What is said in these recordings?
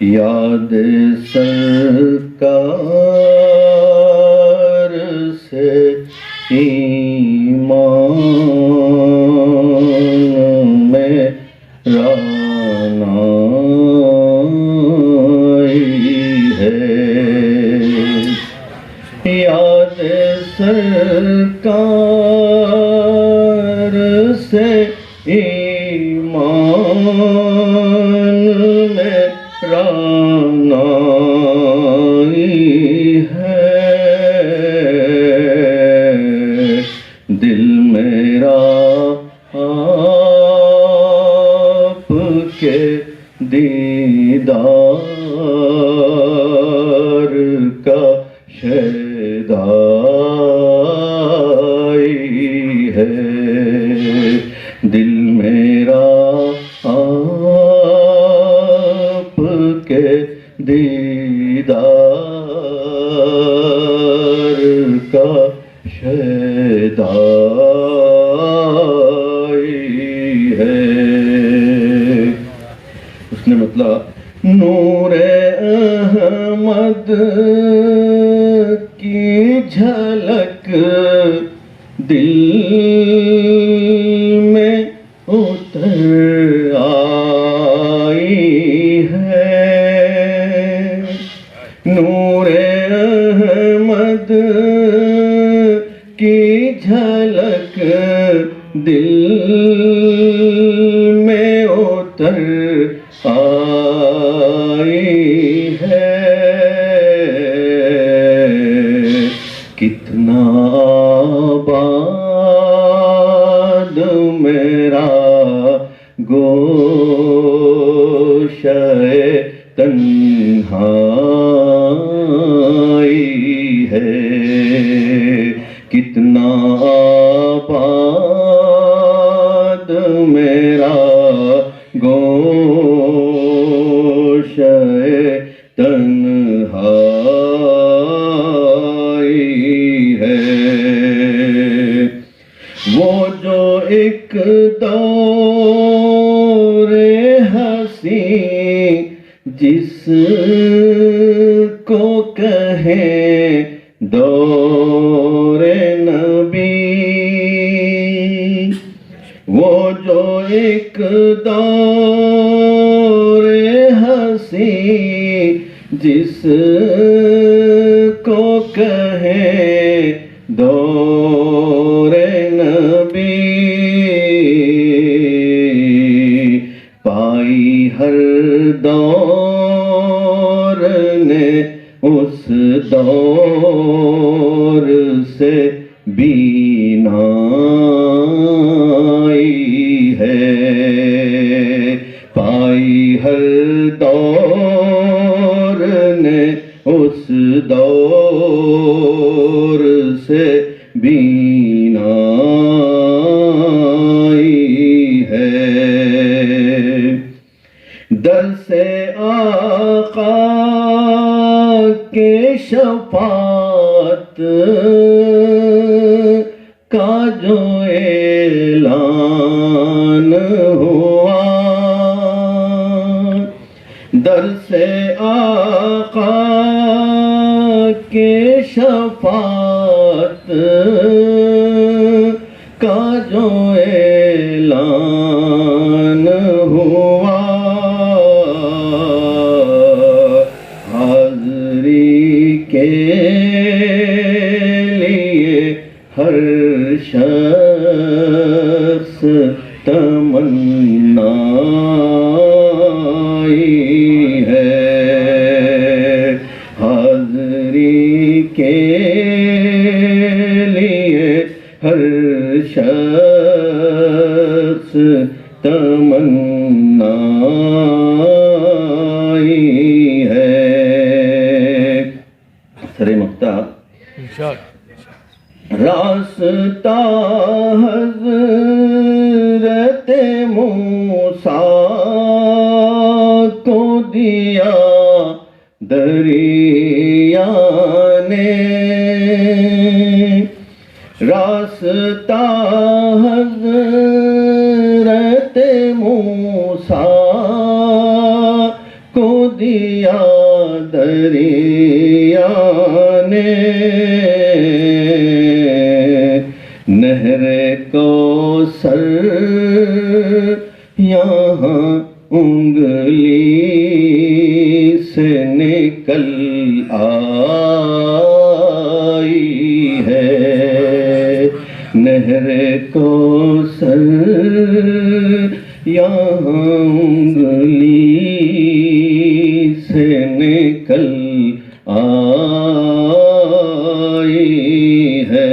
یاد سرکار سے ایمان میں رانائی ہے، یاد سرکار سے ایمان میں رانائی ہے، دل میرا آپ کے دیدار کا شیدائی ہے، دل میرا آپ کے دیدار کا شیدائی ہے۔ اس نے مطلب نور احمد کی جھلک دل میں اتر آئی ہے، نور احمد کی جھلک دل میں اتر آئی ہے، کتنا آباد میرا گوشہ تنہائی ہے، کتنا آباد میرا گوشہ تنہائی ہے، وہ جو ایک دور ہنسی جس کو کہیں دور نبی، وہ جو ایک دور ہنسی جس کو کہیں دور نبی، پائی ہر دور نے اس دور سے بینائی ہے، پائی ہر دور نے اس دور سے بینائی ہے، درس آقا کے شفاعت کا جو اعلان ہوا، درس آقا کے شفاعت کا جو اعلان ہوا، حاضری کے لیے ہر شخص تمنائی ہے، حاضری کے لیے ہر شخص تمنائی ہے۔ سر مقطع راستہ حضرت موسیٰ کو دیا دریا نے، راستہ حضرت موسیٰ کو دیا دریا نے نہر کوثر یہاں انگلی سے نکل آئی ہے نہر کوثر یہاں انگلی سے نکل آئی ہے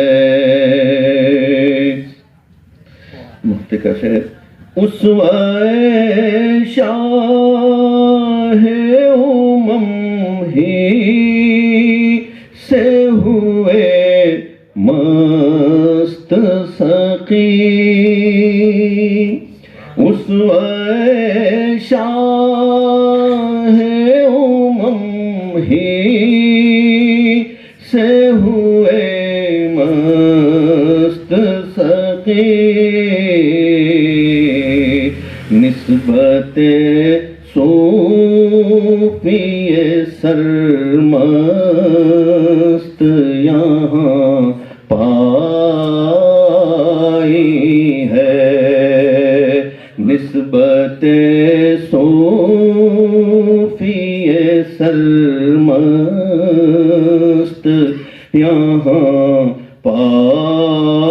مفتی کا شعر اسوہ شاہ امم ہی سے ہوئے مست سقی اسوہ شاہ امم ہی سے ہوئے مست سقی نسبت صوفی سرمست یہاں پائی ہے نسبت صوفی سرمست یہاں پائی